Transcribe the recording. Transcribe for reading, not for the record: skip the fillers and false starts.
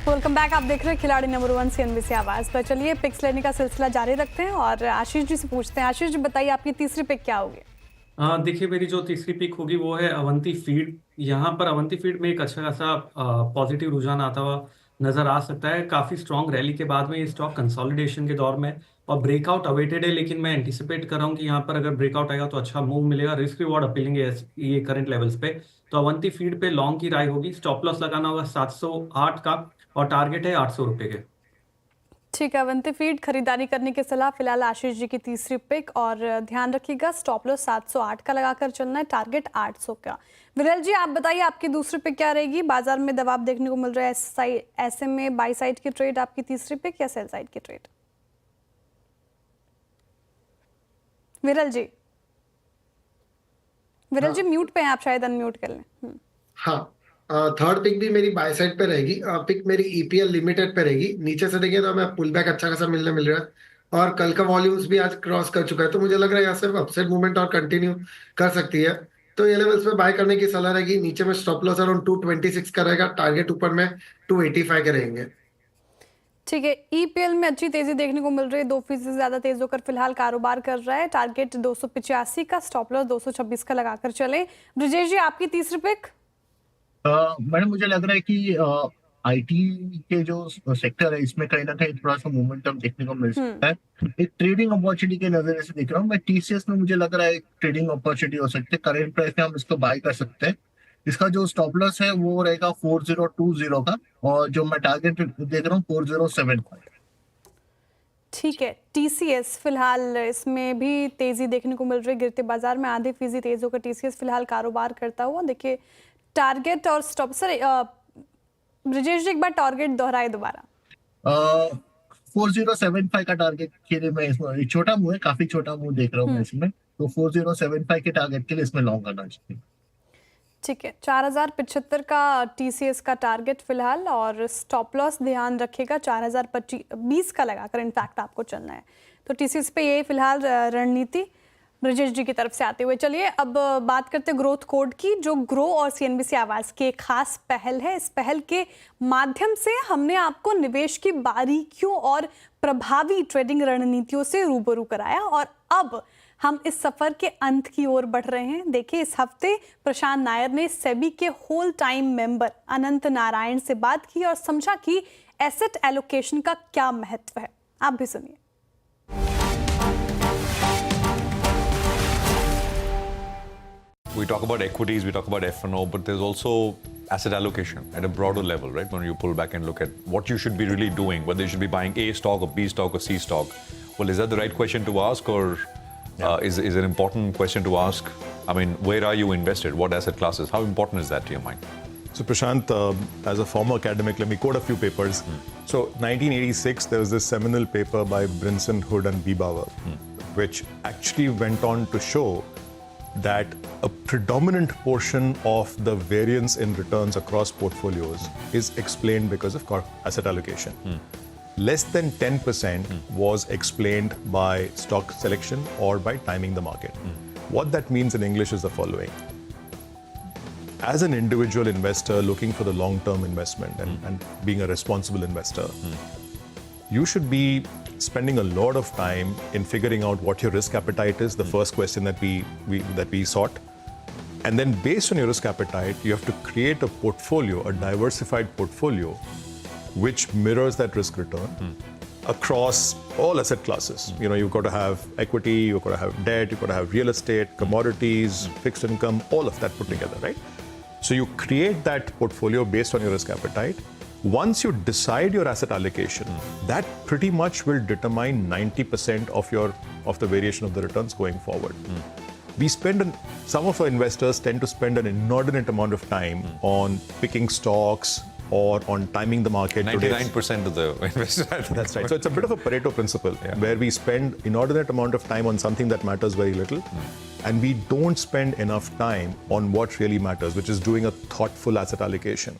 Welcome back. आप देख रहे हैं खिलाड़ी नंबर 1 CNBC आवाज पर। चलिए पिक्स लेने का सिलसिला जारी रखते हैं और आशीष जी से पूछते हैं। आशीष जी बताइए आपकी तीसरी पिक क्या होगी? देखिए, मेरी जो तीसरी पिक होगी वो है अवंती फीड। यहाँ पर अवंती फीड में एक अच्छा खासा पॉजिटिव रुझान आता हुआ नजर आ सकता है। काफी स्ट्रॉन्ग रैली के बाद में ये स्टॉक कंसोलिडेशन के दौर में और ब्रेकआउट अवेटेड है, लेकिन मैं एंटिसिपेट कर रहा हूँ कि यहाँ पर अगर ब्रेकआउट आएगा तो अच्छा मूव मिलेगा। रिस्क रिवॉर्ड अपीलिंग है ये करंट लेवल्स पे। तो अवंती फीड पे लॉन्ग की राय होगी। स्टॉप लॉस लगाना होगा 708 का और टारगेट है 800 रुपए के। ठीक है, अवंती फीड खरीदारी करने की सलाह फिलहाल आशीष जी की तीसरी पिक। और ध्यान रखिएगा स्टॉप लॉस 708 का लगाकर चलना है, टारगेट 800 का। विरल जी आप बताइए आपकी दूसरी पिक क्या रहेगी? बाजार में दबाव देखने को मिल रहा है, ऐसे में बाई साइड की ट्रेड आपकी तीसरी पिक या सेल साइड की ट्रेड? विरल जी, विरल जी म्यूट पे हैं आप, शायद अनम्यूट कर लें। हाँ, थर्ड पिक भी मेरी बाय साइड पे रहेगी। पिक मेरी ईपीएल लिमिटेड पे रहेगी। नीचे से देखिए तो हमें पुल बैक अच्छा खासा मिल रहा है और कल का वॉल्यूम्स भी आज क्रॉस कर चुका है, तो मुझे लग रहा है यहाँ से अपसाइड मूवमेंट और कंटिन्यू कर सकती है। तो ये लेवल्स पे बाय करने की सलाह रहेगी। नीचे में स्टॉप लॉस अराउंड 226 का रहेगा, टारगेट ऊपर में 285 के रहेंगे। ठीक है, ईपीएल में अच्छी तेजी देखने को मिल रही है, 2% से ज्यादा तेज होकर फिलहाल कारोबार कर रहा है। टारगेट 285 का, स्टॉप लॉस 226 का लगाकर चले। ब्रिजेश जी आपकी तीसरी पिक? मैडम मुझे लग रहा है कि आईटी के जो सेक्टर है इसमें कहीं ना कहीं थोड़ा सा मोमेंटम देखने को मिल सकता है। एक ट्रेडिंग अपॉर्चुनिटी के नजरिए से देख रहा हूँ मैं। टीसीएस में मुझे लग रहा है एक ट्रेडिंग अपॉर्चुनिटी हो सकती है। करेंट प्राइस में हम इसको बाय कर सकते हैं। इसका जो स्टॉप लॉस है वो रहेगा 4020 का और जो मैं टारगेट देख रहा हूँ 4075। ठीक है, टीसीएस फिलहाल इसमें भी तेजी देखने को मिल रही है। गिरते बाजार में आधे फीसदी तेज होकर टीसीएस फिलहाल कारोबार करता हुआ। देखिए टारगेट और स्टॉप, सर ब्रिजेश जी एक बार टारगेट दोहराए दोबारा। 4075 का टारगेट के लिए मैं इसमें छोटा मुंह है, काफी छोटा मुंह देख रहा हूँ मैं इसमें। तो 4075 के टारगेट के लिए इसमें लॉन्ग करना चाहिए। ठीक है, 4075 का टीसीएस का टारगेट फिलहाल और स्टॉप लॉस ध्यान रखिएगा 4020 का लगाकर इनफैक्ट आपको चलना है। तो टीसीएस पे ये फिलहाल रणनीति ब्रिजेश जी की तरफ से आते हुए। चलिए अब बात करते हैं ग्रोथ कोड की, जो ग्रो और सीएनबीसी आवाज की एक खास पहल है। इस पहल के माध्यम से हमने आपको निवेश की बारीकियों और प्रभावी ट्रेडिंग रणनीतियों से रूबरू कराया और अब हम इस सफर के अंत की ओर बढ़ रहे हैं। देखिए इस हफ्ते प्रशांत नायर ने सेबी के होल टाइम मेंबर अनंत नारायण से बात की और समझा कि एसेट एलोकेशन का क्या महत्व है। आप भी सुनिए। We talk about equities, we talk about F&O, but there's also asset allocation at a broader level, right? When you pull back and look at what you should be really doing, whether you should be buying A stock or B stock or C stock. Well, is that the right question to ask, or is an important question to ask? I mean, where are you invested? What asset classes? How important is that to your mind? So Prashant, as a former academic, let me quote a few papers. So 1986, there was this seminal paper by Brinson, Hood and Biebauer, which actually went on to show that a predominant portion of the variance in returns across portfolios is explained because of asset allocation. Less than 10% was explained by stock selection or by timing the market. What that means in English is the following. As an individual investor looking for the long-term investment and being a responsible investor, you should be spending a lot of time in figuring out what your risk appetite is, the first question that we sought. And then based on your risk appetite, you have to create a portfolio, a diversified portfolio, which mirrors that risk return across all asset classes. You know, you've got to have equity, you've got to have debt, you've got to have real estate, commodities, fixed income, all of that put together, right? So you create that portfolio based on your risk appetite. Once you decide your asset allocation, that pretty much will determine 90% of the variation of the returns going forward. Some of our investors tend to spend an inordinate amount of time on picking stocks or on timing the market. 99% of the investors. That's right. So it's a bit of a Pareto principle where we spend inordinate amount of time on something that matters very little. And we don't spend enough time on what really matters, which is doing a thoughtful asset allocation.